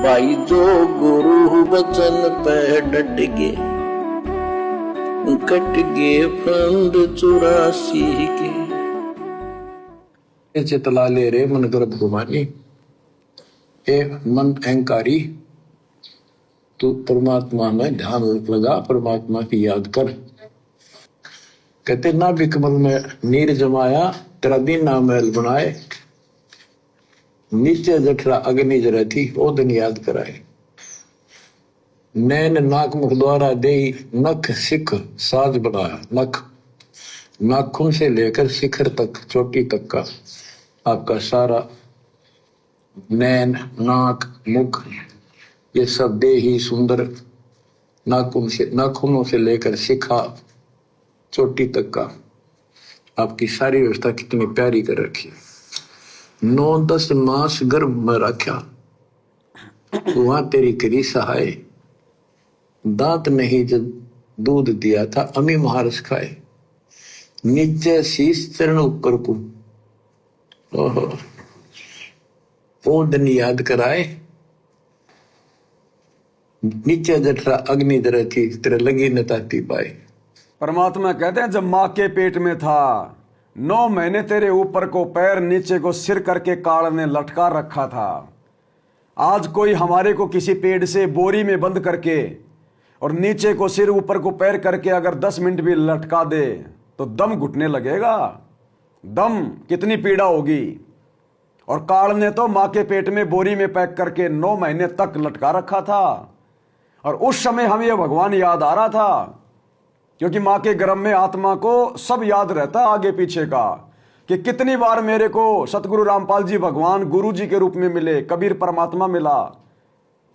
भाई जो गुरु वचन पे डट गे, कट गे फंद 84 के। चितला ले रे मन गर्भ गुमानी, ए मन अहंकारी, तू परमात्मा में ध्यान लगा, परमात्मा की याद कर। कहते ना बिकमल में नीर जमाया, तेरा दीना महल बनाए, नीचे जठरा अग्नि जरा थी, ओ दिन याद कराए। नैन नाक मुख द्वारा दे, नख सिख साज बनाया। नख नाखून से लेकर शिखर तक, चोटी तक का आपका सारा नैन नाक मुख ये सब दे ही सुंदर, नाखूनों से लेकर शिखा चोटी तक का आपकी सारी व्यवस्था कितनी प्यारी कर रखी। 9-10 मास गर्भ में रखा, वहां तेरी करी सहाय, दांत नहीं जब दूध दिया था, अमी महारस खाए। नीचे शीश चरण ऊपर को, ओहो वो दिन याद कराए। नीचे जठरा अग्नि जरा थी, तेरे लगी न ताती पाए। परमात्मा कहते हैं जब माँ के पेट में था 9 महीने तेरे ऊपर को पैर नीचे को सिर करके काल ने लटका रखा था। आज कोई हमारे को किसी पेड़ से बोरी में बंद करके और नीचे को सिर ऊपर को पैर करके अगर 10 मिनट भी लटका दे तो दम घुटने लगेगा, दम कितनी पीड़ा होगी। और काल ने तो माँ के पेट में बोरी में पैक करके 9 महीने तक लटका रखा था। और उस समय हमें यह भगवान याद आ रहा था, क्योंकि माँ के गर्भ में आत्मा को सब याद रहता है आगे पीछे का, कि कितनी बार मेरे को सतगुरु रामपाल जी भगवान गुरु जी के रूप में मिले, कबीर परमात्मा मिला,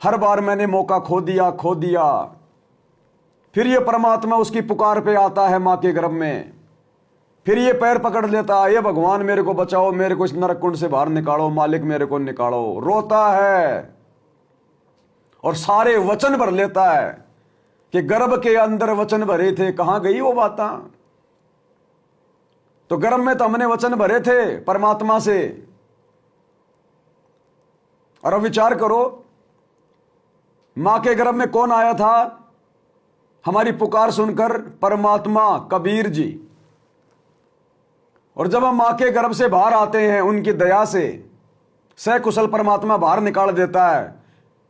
हर बार मैंने मौका खो दिया। फिर ये परमात्मा उसकी पुकार पे आता है माँ के गर्भ में, फिर ये पैर पकड़ लेता है, ये भगवान मेरे को बचाओ, मेरे को इस नरक कुंड से बाहर निकालो, मालिक मेरे को निकालो। रोता है और सारे वचन भर लेता है कि गर्भ के अंदर वचन भरे थे, कहां गई वो बात। तो गर्भ में तो हमने वचन भरे थे परमात्मा से। और अब विचार करो, मां के गर्भ में कौन आया था हमारी पुकार सुनकर? परमात्मा कबीर जी। और जब हम मां के गर्भ से बाहर आते हैं उनकी दया से, सकुशल परमात्मा बाहर निकाल देता है।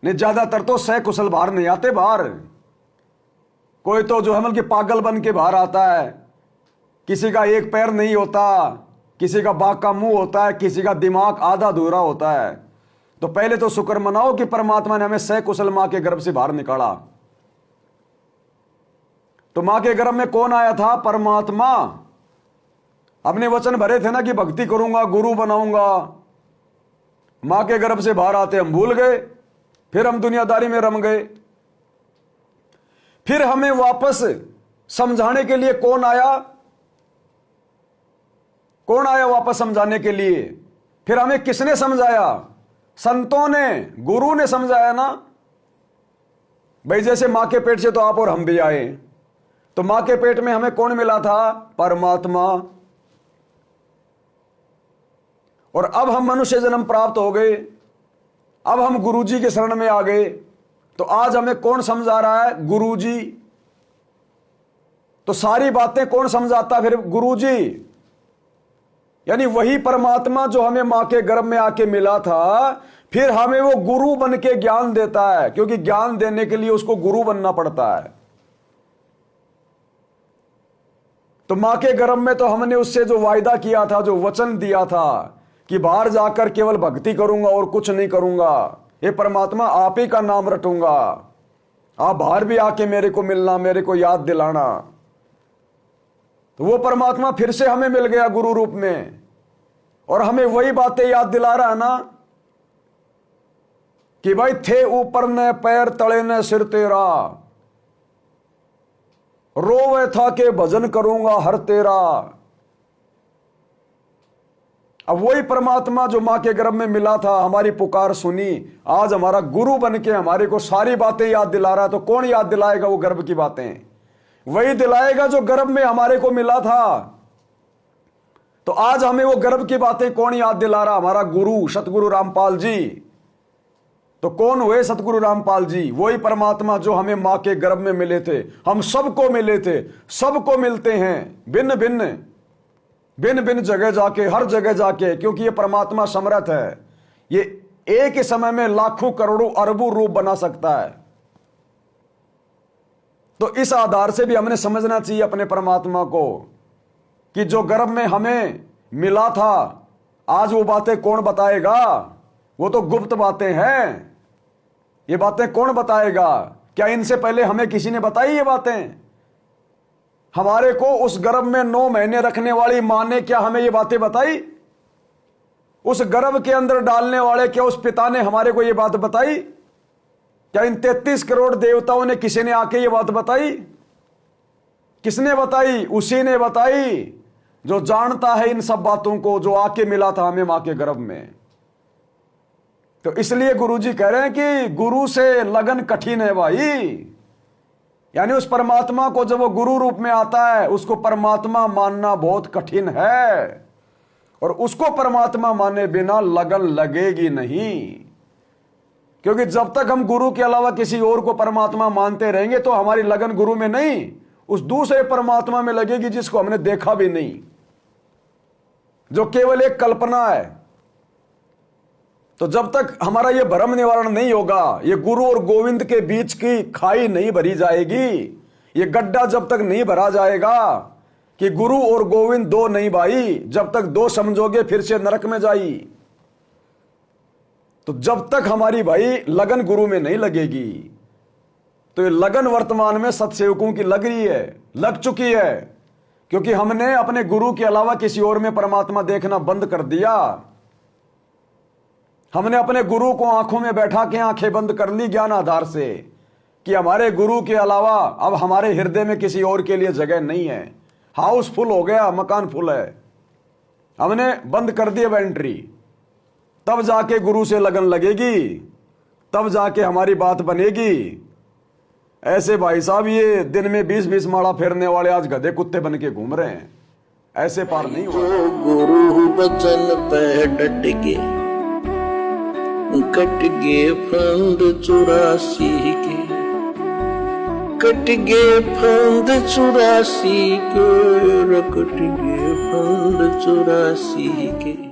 नहीं, ज्यादातर तो सकुशल बाहर नहीं आते बाहर, कोई तो जो है मतलब कि पागल बन के बाहर आता है। किसी का एक पैर नहीं होता, किसी का बाघ का मुंह होता है, किसी का दिमाग आधा अधूरा होता है। तो पहले तो शुक्र मनाओ कि परमात्मा ने हमें सकुशल मां के गर्भ से बाहर निकाला। तो मां के गर्भ में कौन आया था? परमात्मा। अपने वचन भरे थे ना कि भक्ति करूंगा, गुरु बनाऊंगा। मां के गर्भ से बाहर आते हम भूल गए, फिर हम दुनियादारी में रम गए। फिर हमें वापस समझाने के लिए कौन आया? कौन आया वापस समझाने के लिए? फिर हमें किसने समझाया? संतों ने, गुरु ने समझाया ना भाई। जैसे मां के पेट से तो आप और हम भी आए, तो मां के पेट में हमें कौन मिला था? परमात्मा। और अब हम मनुष्य जन्म प्राप्त हो गए, अब हम गुरु जी के शरण में आ गए। तो आज हमें कौन समझा रहा है? गुरु जी। तो सारी बातें कौन समझाता फिर? गुरु जी। यानी वही परमात्मा जो हमें मां के गर्भ में आके मिला था, फिर हमें वो गुरु बन के ज्ञान देता है, क्योंकि ज्ञान देने के लिए उसको गुरु बनना पड़ता है। तो मां के गर्भ में तो हमने उससे जो वायदा किया था, जो वचन दिया था कि बाहर जाकर केवल भक्ति करूंगा और कुछ नहीं करूंगा, ये परमात्मा आप ही का नाम रटूंगा, आप बाहर भी आके मेरे को मिलना, मेरे को याद दिलाना। तो वो परमात्मा फिर से हमें मिल गया गुरु रूप में, और हमें वही बातें याद दिला रहा है ना कि भाई थे ऊपर न पैर, तले न सिर तेरा, रोवे था के भजन करूंगा हर तेरा। अब वही परमात्मा जो मां के गर्भ में मिला था, हमारी पुकार सुनी, आज हमारा गुरु बन के हमारे को सारी बातें याद दिला रहा है। तो कौन याद दिलाएगा वो गर्भ की बातें? वही दिलाएगा जो गर्भ में हमारे को मिला था। तो आज हमें वो गर्भ की बातें कौन याद दिला रहा? हमारा गुरु सतगुरु रामपाल जी। तो कौन हुए सतगुरु रामपाल जी? वही परमात्मा जो हमें मां के गर्भ में मिले थे, हम सबको मिले थे, सबको मिलते हैं भिन्न भिन्न भिन्न भिन्न जगह जाके, हर जगह जाके, क्योंकि ये परमात्मा समर्थ है। ये एक ही समय में लाखों करोड़ों अरबों रूप बना सकता है। तो इस आधार से भी हमने समझना चाहिए अपने परमात्मा को कि जो गर्भ में हमें मिला था, आज वो बातें कौन बताएगा? वो तो गुप्त बातें हैं। ये बातें कौन बताएगा? क्या इनसे पहले हमें किसी ने बताई ये बातें? हमारे को उस गर्भ में 9 महीने रखने वाली मां ने क्या हमें ये बातें बताई? उस गर्भ के अंदर डालने वाले क्या उस पिता ने हमारे को ये बात बताई? क्या इन 33 करोड़ देवताओं ने किसी ने आके ये बात बताई? किसने बताई? उसी ने बताई जो जानता है इन सब बातों को, जो आके मिला था हमें मां के गर्भ में। तो इसलिए गुरुजी कह रहे हैं कि गुरु से लगन कठिन है भाई। यानी उस परमात्मा को जब वो गुरु रूप में आता है, उसको परमात्मा मानना बहुत कठिन है, और उसको परमात्मा माने बिना लगन लगेगी नहीं। क्योंकि जब तक हम गुरु के अलावा किसी और को परमात्मा मानते रहेंगे तो हमारी लगन गुरु में नहीं, उस दूसरे परमात्मा में लगेगी जिसको हमने देखा भी नहीं, जो केवल एक कल्पना है। तो जब तक हमारा यह भ्रम निवारण नहीं होगा, ये गुरु और गोविंद के बीच की खाई नहीं भरी जाएगी, ये गड्ढा जब तक नहीं भरा जाएगा कि गुरु और गोविंद दो नहीं भाई, जब तक दो समझोगे फिर से नरक में जाई। तो जब तक हमारी भाई लगन गुरु में नहीं लगेगी, तो ये लगन वर्तमान में सत्सेवकों की लग रही है, लग चुकी है, क्योंकि हमने अपने गुरु के अलावा किसी और में परमात्मा देखना बंद कर दिया। हमने अपने गुरु को आंखों में बैठा के आंखें बंद कर ली ज्ञान आधार से कि हमारे गुरु के अलावा अब हमारे हृदय में किसी और के लिए जगह नहीं है। हाउस फुल हो गया, मकान फुल है, हमने बंद कर दिया एंट्री। तब जाके गुरु से लगन लगेगी, तब जाके हमारी बात बनेगी। ऐसे भाई साहब ये दिन में 20-20 माला फेरने वाले आज गधे कुत्ते बन के घूम रहे हैं, ऐसे पार नहीं हुआ। जो गुरु बचन पे डट के कट गए फंद 84 के, कट गए फंद 84 के, कट गए फंद 84 के।